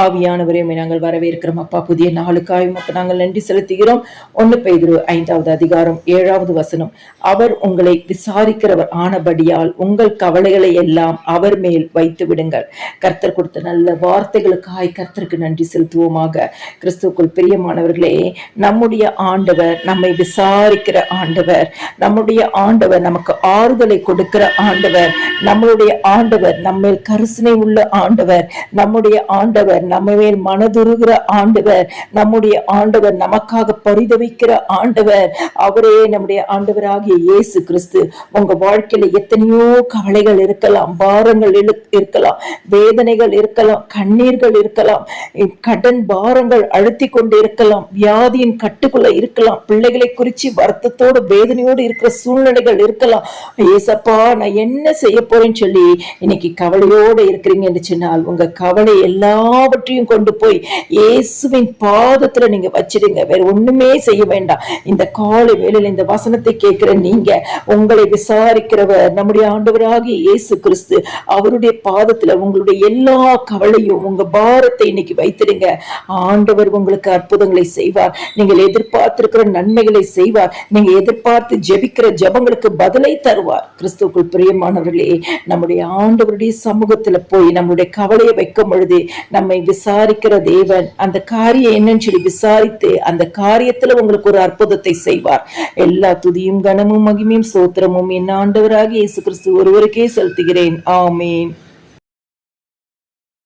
ஆவியானவரே நாங்கள் வரவேற்கிறோம் அப்பா. புதிய நாளுக்காய் நாங்கள் நன்றி செலுத்துகிறோம். 1 பேதுரு 5வது அதிகாரம் 7வது வசனம். அவர் உங்களை விசாரிக்கிறவர் ஆனபடியால் உங்கள் கவலைகளை எல்லாம் அவர் மேல் வைத்து விடுங்கள். கர்த்தர் கொடுத்த நல்ல வார்த்தைகளுக்காய் கர்த்தருக்கு நன்றி செலுத்துவோமாக. கிறிஸ்துவுக்குள் பிரியமானவர்களே, நம்முடைய ஆண்டவர் நம்மை விசாரிக்கிற ஆண்டவர். நம்முடைய ஆண்டவர் நமக்கு ஆறுதலை கொடுக்கிற ஆண்டவர். நம்மளுடைய ஆண்டவர் நம்மேல் கரிசனை உள்ள ஆண்டவர். நம்முடைய ஆண்டவர் நம்ம மேல் மனதுருகிற ஆண்டவர். நம்முடைய ஆண்டவர் நமக்காக பரிதவிக்கிற ஆண்டவர். அவரே நம்முடைய ஆண்டவராகிய இயேசு கிறிஸ்து. உங்க வாழ்க்கையில எத்தனையோ கவலைகள் இருக்கலாம், பாரங்கள் இருக்கலாம், வேதனைகள் இருக்கலாம், கண்ணீர்கள் இருக்கலாம், கடன் பாரங்கள் அழுத்தி கொண்டு இருக்கலாம், வியாதியின் கட்டுக்குள்ள இருக்கலாம், பிள்ளைகளை குறிச்சு வருத்தத்தோடு வேதனையோடு இருக்கிற சூழ்நிலைகள் இருக்கலாம். ஏசப்பா நான் என்ன செய்ய போறேன்னு சொல்லி இன்னைக்கு கவலையோடு இருக்கிறீங்க என்று சொன்னால் உங்க கவலை எல்லாவற்றையும் கொண்டு போய் இயேசுவின் பாதத்துல நீங்க வச்சிடுங்க. வேற ஒண்ணுமே செய்ய வேண்டாம். இந்த காலை வேளையில இந்த வசனத்தை கேட்கிற நீங்க, உங்களை விசாரிக்கிறவர் நம்முடைய ஆண்டவராகிய இயேசு கிறிஸ்து, அவருடைய பாதத்துல உங்களுடைய எல்லா கவலையும் உங்க பாரத்தை இன்னைக்கு வைத்திடுங்க. ஆண்டவர் உங்களுக்கு அற்புதங்களை செய்வார். நீங்கள் எதிர்பார்த்திருக்கிற நன்மைகளை செய்வார். நீங்க எதிர்பார்த்து ஜெபிக்கிற ஜெபங்களுக்கு பதிலை தருவார். கிறிஸ்துவுக்குள் பிரியமானவர்களே, நம்முடைய ஆண்டவருடைய சமூகத்துல போய் நம்முடைய கவலையை வைக்கும் பொழுது நம்மை விசாரிக்கிற தேவன் அந்த காரியம் என்னன்னு சொல்லி விசாரித்து அந்த காரியத்துல உங்களுக்கு ஒரு அற்புதத்தை செய்வார். எல்லா துதியும் கனமும் மகிமையும் சோத்திரமும் என் ஆண்டவராகிய இயேசு கிறிஸ்து ஒருவருக்கே செலுத்துகிறேன். ஆமென்.